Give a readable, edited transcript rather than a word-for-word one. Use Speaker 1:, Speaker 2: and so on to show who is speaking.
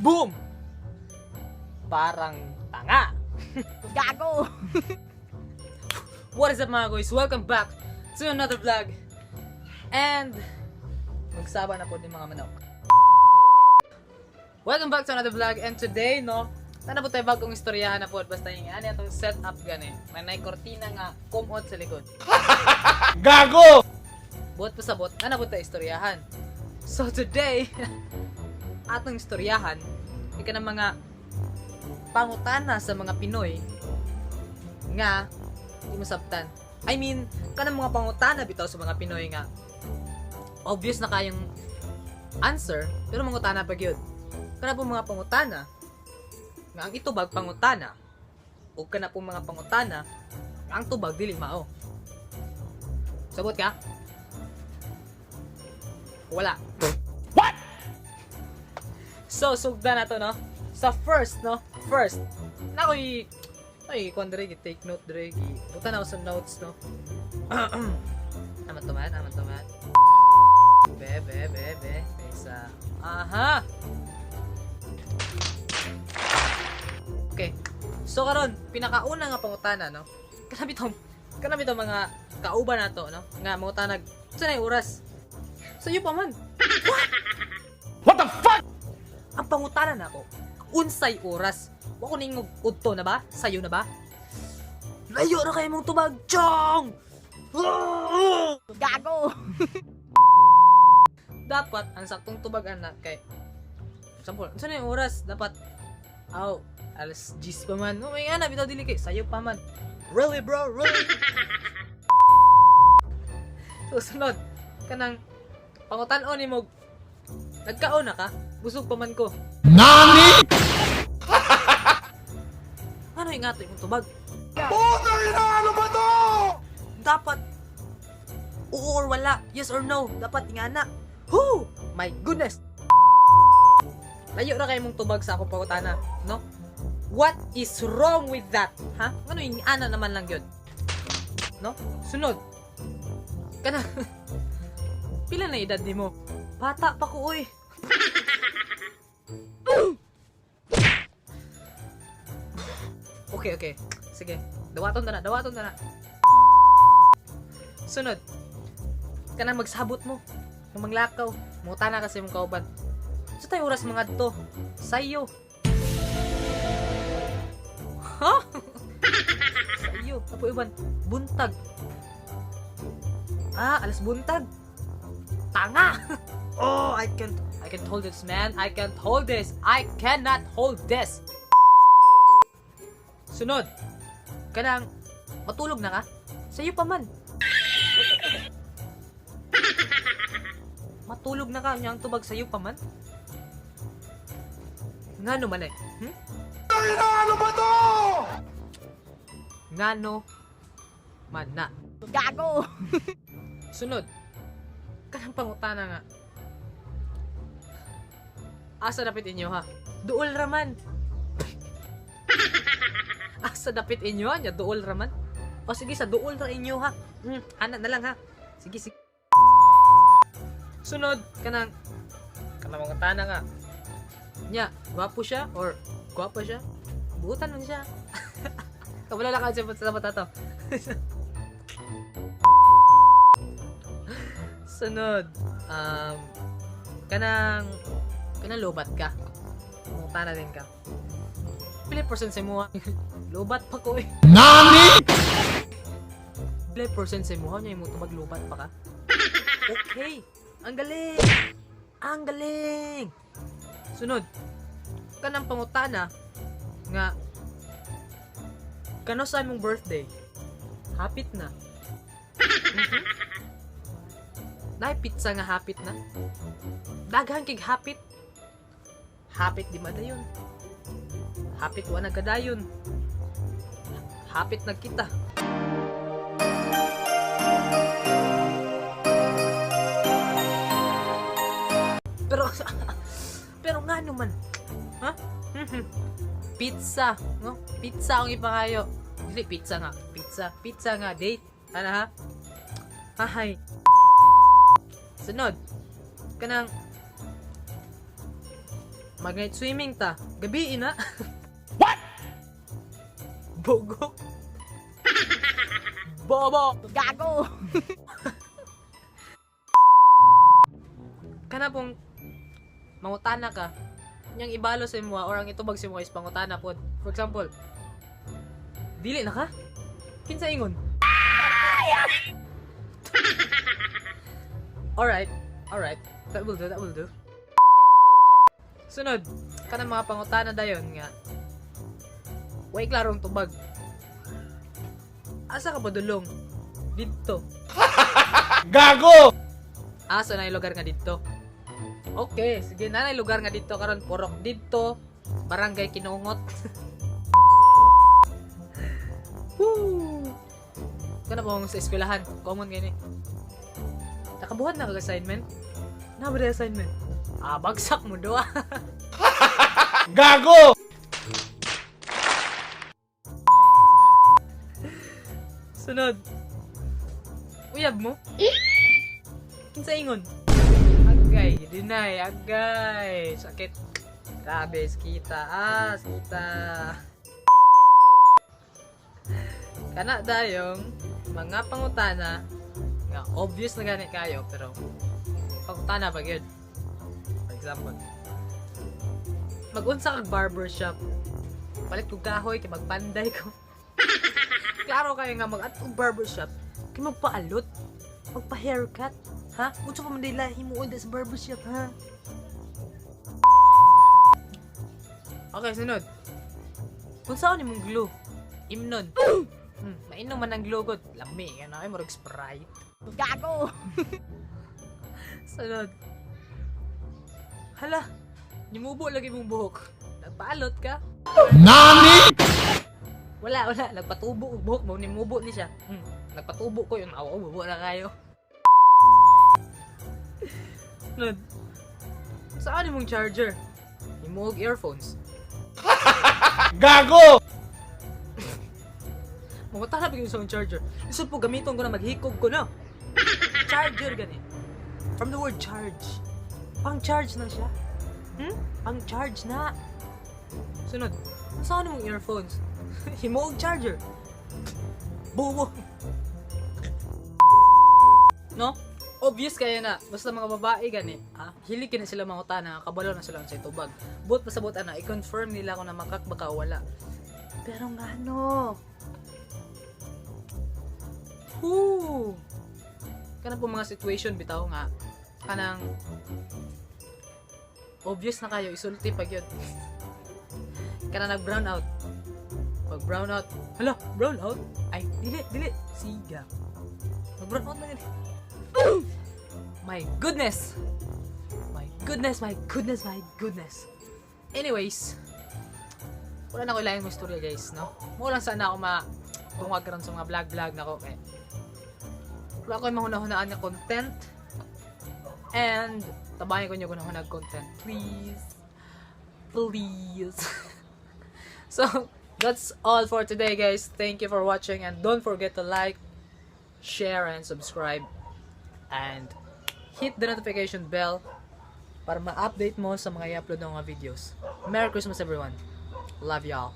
Speaker 1: Boom! Parang tanga.
Speaker 2: Gago!
Speaker 1: What is up mga guys? Welcome back to another vlog. And magsaba na po din mga manok. Welcome back to another vlog. And today, no, tana po tayo bagong istoryahan na po. Basta yung ano itong setup gani. May kortina nga kumot sa likod.
Speaker 3: Gago!
Speaker 1: Bot pa sa bot, ano po tayo istoryahan. So today, atong istoryahan, ika ng mga pangutana sa mga Pinoy nga di masabtan. I mean, kanang mga pangutana bitaw sa mga Pinoy nga obvious na kayong answer, pero mangutana pa gyud. Kana po mga pangutana nga ang itubag pangutana o kana po mga pangutana nga ang tubag dili mao. Sabot ka? Wala.
Speaker 3: What?
Speaker 1: So, sugda na to, no? Sa first, no? First. Nakoy, ay, kung dire, take note dire. Buta na ako sa notes, no? Aman to man. Be. Isa. Aha! Okay. So, karon pinakauna nga pangutana, no? Kanabi to mga kauban na to, no? Nga, mangutanag, saan yung oras? Sa'yo pa man.
Speaker 3: What the fuck?
Speaker 1: Ang pangutana na ako, unsay oras. Wako ning udto na ba? Sayo na ba? Layo na kayo mong tubag, chong!
Speaker 2: Gago!
Speaker 1: Dapat, ang saktong tubag anak kay example, saan yung oras? Dapat, alas 10 pa man. Oh my God, bitaw dili kay sayo pa man. Really bro, really? Susunod, kanang pangutan-o ni mo, nagkaon na ka? Busog pa man ko.
Speaker 3: NANI?!
Speaker 1: Ano yung ato yung tubag?
Speaker 3: Putang ina! Ano ba to?
Speaker 1: Dapat oo or wala, yes or no, dapat ingana. Whoo! My goodness! Layo na kayo mong tubag sa akong pangutana, no? What is wrong with that? Ha? Ano yung ana naman lang yun? No? Sunod. Kana. Pila na edad ni mo? Bata pa ko, uy. Okay. Sige. Dawaton na na. Sunod. Kana magsabot mo. Manglakaw. Muta na kasi mong kauban. Sa tayo oras mga to. Sayo. Ha? Sayo. Apo iban. Buntag. Alas buntag. Tanga! Oh, I can't hold this, man. I can't hold this. I cannot hold this. Sunod. Kanang matulog na ka? Sa'yo pa man. Matulog na ka, niyang tubag sa'yo pa man? Ngano man eh?
Speaker 3: Ano ba to?
Speaker 1: Ngano man na.
Speaker 2: Gago!
Speaker 1: Sunod. Kanang pangutana nga. Asa dapit inyo ha? Duol raman. Asa dapit inyo ha? Duol raman. O sige, sa duol ra inyo ha. Anak na lang ha. Sige. Sunod. Kanang pangutana nga. Nya, gwapo siya or gwapa siya? Buutan man siya. Kabala lang ka sa mata to. Sunod, kanang lobat ka. Mungtana din ka. Pili percent sa imuha. Lobat pa ko eh.
Speaker 3: NANI?!
Speaker 1: Pili percent sa imuha niya yung maglobat pa ka. Okay. Ang galing. Sunod, kanang pangutana nga kano sa imong birthday? Hapit na. Dahil pizza nga hapit na. Daghan kig hapit. Hapit di madayon. Hapit wa nagkadayon. Hapit nagkita. Pero nga naman. Ha? Pizza, no? Pizza ang ipangayo. Dili pizza nga. Pizza nga date. Ano ha? Hahay. Sunod. Kanang Mag-night swimming ta. Gabi na. What? Bogo. Bobo.
Speaker 2: Gago.
Speaker 1: Kana pong mangutana ka. Yang ibalo sa imo or ang itubag sa imo is pangutana pod. For example, dili na ka? Kinsa ingon? Alright. That will do. Sunod, kanang mga pangutana dayon nga. Way klarong tubag. Asa ka padulong? Dito.
Speaker 3: Gago!
Speaker 1: Asa na yung lugar nga dito? Okay, sige na yung lugar nga dito karon porok dito. Barangay Kinungot. Woo! Kana po sa eskwelahan, common gani. Nakabuhat na kag-assignment? Na ba assignment? Bagsak mo do.
Speaker 3: Gago!
Speaker 1: Sunod. Uyab mo? Kinsa ingon? Agay, agay. Sakit. Grabe, kita. Kita. Kana dayong mga pangutana nga obvious na gani kayo pero pangutana pa gyud. For example, mag-unsa kag barbershop. Palit ko kahoy kay magpanday ko. Klaro kayo nga mag-atong barbershop kay magpaalot, magpa-haircut, ha? Unsa pa man dila himuon sa barbershop, ha? Okay, sunod. Unsa ni mong glue? Imnon. Mainom man ang glue gud. Lami nga na ay murag Sprite.
Speaker 2: Gago.
Speaker 1: Sunod. Hala, nimubo lagi mong buhok. Nagpaalot ka?
Speaker 3: Nani?
Speaker 1: Wala. Nagpatubo og buhok mo, nimubo ni siya. Nagpatubo ko yun. Awa, bubo na kayo. Sunod. Saan mong charger? Himuog earphones.
Speaker 3: Gago!
Speaker 1: Mangutana pa sa charger. Isod po gamiton ko na maghikog ko na. Charger gani. From the word charge. Pang-charge na siya. Pang-charge na. Sunod. Saan mong earphones? Himuog charger. Bubo. No? Obvious kaya na. Basta mga babae gani. Hilig na sila mangutana. Kabalo na sila sa tubag. But pasabot na. I-confirm nila kung na makakbaka o wala. Pero nga no. Kanang po mga situation bitaw nga kanang obvious na kayo isulti pag yun. Kanang nag brown out. Pag brown out, hala, brown out? Ay, dili, siga. Nag brown out na gani. My goodness. Anyways, wala na ko ilahin mo istorya guys, no? Mo lang sana ako tungwag karon sa mga vlog na ko kay wala ko yung mahuna-hunaan na content and tabahin ko nyo kung nahunag content please so that's all for today guys. Thank you for watching and don't forget to like, share and subscribe and hit the notification bell para ma-update mo sa mga i-upload ng mga videos. Merry Christmas everyone, love y'all.